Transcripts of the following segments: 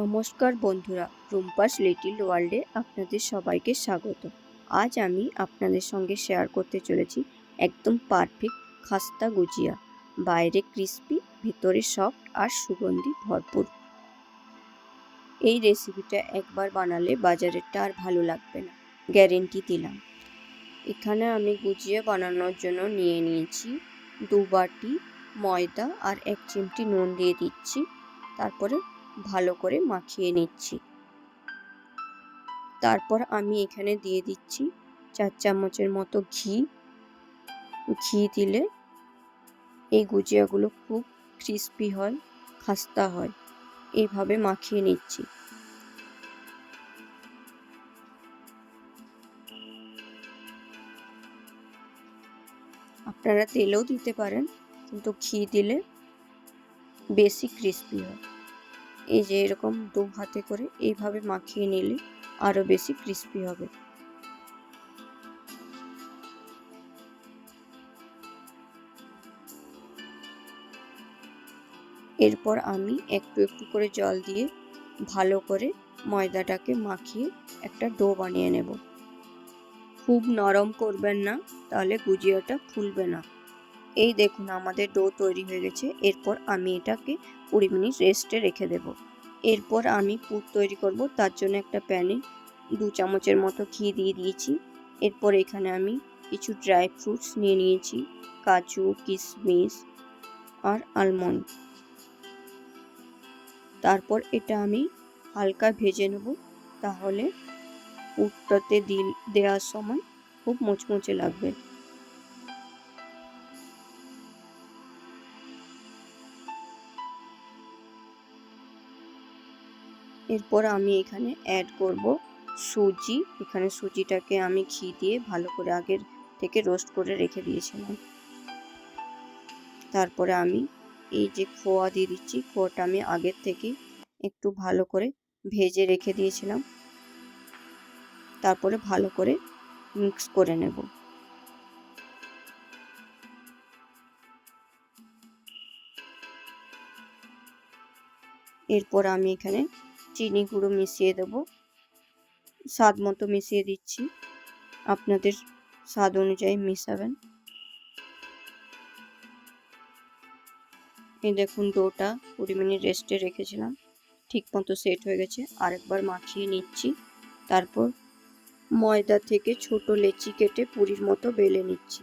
নমস্কার বন্ধুরা, রুম্পাস লিটিল ওয়ার্ল্ডে আপনাদের সবাইকে স্বাগত। আজ আমি আপনাদের সঙ্গে শেয়ার করতে চলেছি একদম পারফেক্ট খাস্তা গুজিয়া। বাইরে ক্রিস্পি, ভিতরে সফট আর সুগন্ধি ভরপুর। এই রেসিপিটা একবার বানালে বাজারেরটা আর ভালো লাগবে না, গ্যারেন্টি দিলাম। এখানে আমি গুজিয়া বানানোর জন্য নিয়ে নিয়েছি 2 বাটি ময়দা আর 1 চিমটি নুন দিয়ে দিচ্ছি। তারপরে ভালো করে মাখিয়ে নিচ্ছি। তারপর আমি এখানে দিয়ে দিচ্ছি 4 চামচের মতো ঘি। ঘি দিলে এই গুজিয়াগুলো খুব ক্রিস্পি হয়, খাস্তা হয়। এইভাবে মাখিয়ে নিচ্ছি। আপনারা তেলেও দিতে পারেন, কিন্তু ঘি দিলে বেশি ক্রিস্পি হয়। এই যে এরকম 2 হাতে করে এইভাবে মাখিয়ে নিলে আরো বেশি ক্রিস্পি হবে। এরপর আমি একটু একটু করে জল দিয়ে ভালো করে ময়দাটাকে মাখিয়ে একটা ডো বানিয়ে নেব। খুব নরম করবেন না, তাহলে গুজিয়াটা ফুলবে না। এই দেখুন আমাদের ডো তৈরি হয়ে গেছে। এরপর আমি এটাকে 20 মিনিট রেস্টে রেখে দেব। এরপর আমি পুর তৈরি করব। তার জন্য একটা প্যানে 2 চামচের মতো ঘি দিয়ে দিয়েছি। এরপর এখানে আমি কিছু ড্রাই ফ্রুটস নিয়ে নিয়েছি, কাজু, কিশমিশ আর আলমন্ড। তারপর এটা আমি হালকা ভেজে নেব, তাহলে পুরটাতে দেওয়ার সময় খুব মুচমুচে লাগবে। এরপর আমি এখানে অ্যাড করব সুজি। এখানে সুজিটাকে আমি ঘি দিয়ে ভালো করে আগের থেকে রোস্ট করে রেখে দিয়েছিলাম। তারপরে আমি এই যে খোয়া দিয়ে দিচ্ছি। খোয়াটা আমি আগের থেকে একটু ভালো করে ভেজে রেখে দিয়েছিলাম। তারপরে ভালো করে মিক্স করে নেব। এরপর আমি এখানে চিনি গুঁড়ো মিশিয়ে দেব। স্বাদ মতো মিশিয়ে দিচ্ছি, আপনাদের স্বাদ অনুযায়ী মিশাবেন। এই দেখুন ডোটা 20 মিনিট রেস্টে রেখেছিলাম, ঠিক মতো সেট হয়ে গেছে। আরেকবার মাখিয়ে নিচ্ছি। তারপর ময়দা থেকে ছোট লেচি কেটে পুরির মতো বেলে নিচ্ছি।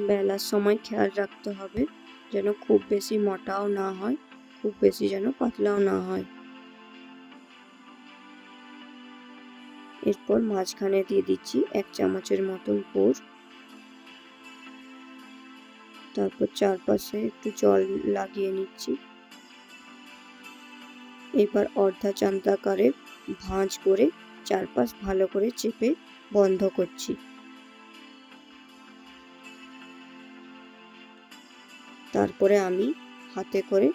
বেলার সময় খেয়াল রাখতে হবে যেন খুব বেশি মোটাও না হয়, খুব বেশি যেন পাতলাও না হয়। এরপর মাঝখানে দিয়ে দিচ্ছি 1 চামচের মতন পুর। তারপর চারপাশে একটু জল লাগিয়ে নিচ্ছি। এবার অর্ধা চান্দাকারে ভাঁজ করে চারপাশ ভালো করে চেপে বন্ধ করছি। তারপরে আমি হাতে করে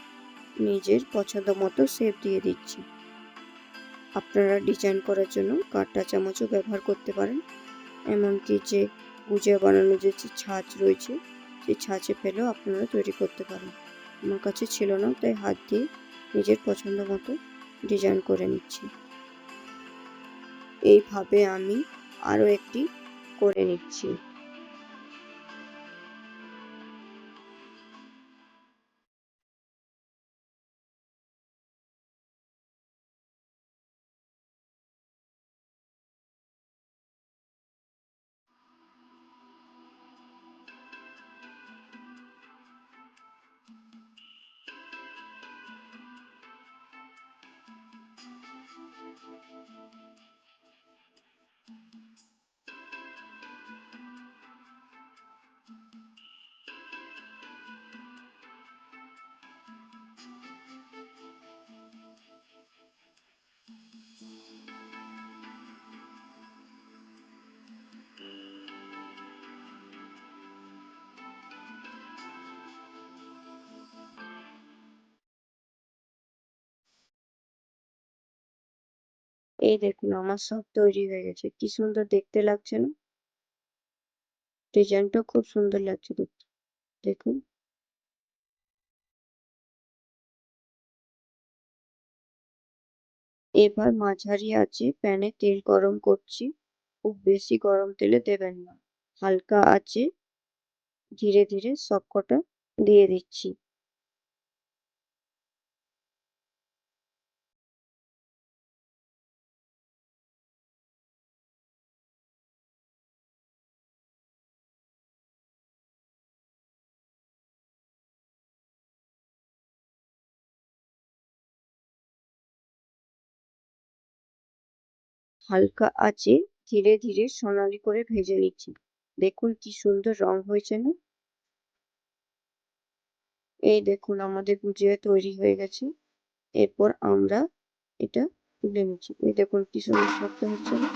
নিজের পছন্দ মতো শেপ দিয়ে দিচ্ছি। আপনারা ডিজাইন করার জন্য কাঁটা চামচও ব্যবহার করতে পারেন। এমনকি যে গুজিয়া বানানোর যে ছাঁচ রয়েছে, সেই ছাঁচে ফেলেও আপনারা তৈরি করতে পারেন। আমার কাছে ছিল না, তাই হাত দিয়ে নিজের পছন্দ মতো ডিজাইন করে নিচ্ছি। এইভাবে আমি আরও একটি করে নিচ্ছি। এই দেখুন আমার সব তৈরি হয়ে গেছে। কি সুন্দর দেখতে লাগছে না? ডিজাইনটাও খুব সুন্দর লাগছে দেখতে। দেখুন। এবার মাঝারি আঁচে প্যানে তেল গরম করছি। খুব বেশি গরম তেলে দেবেন না। হালকা আঁচে ধীরে ধীরে সবকটা দিয়ে দিচ্ছি। হালকা আঁচে ধীরে ধীরে সোনালি করে ভেজে নিচ্ছি। দেখুন কি সুন্দর রং হয়েছে না? এই দেখুন আমাদের গুজিয়া তৈরি হয়ে গেছে। এরপর আমরা এটা তুলে নিচ্ছি। এই দেখুন কি সুন্দর শক্ত হচ্ছে না?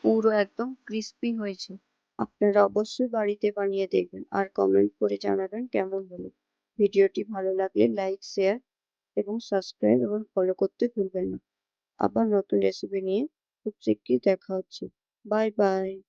পুরো একদম ক্রিস্পি হয়েছে। আপনারা অবশ্যই বাড়িতে বানিয়ে দেখবেন আর কমেন্ট করে জানাবেন কেমন হলো। ভিডিওটি ভালো লাগলে লাইক, শেয়ার এবং সাবস্ক্রাইব এবং ফলো করতে ভুলবেন না। আবার নতুন রেসিপি নিয়ে খুব শিগগিরই দেখা হচ্ছে। Bye bye.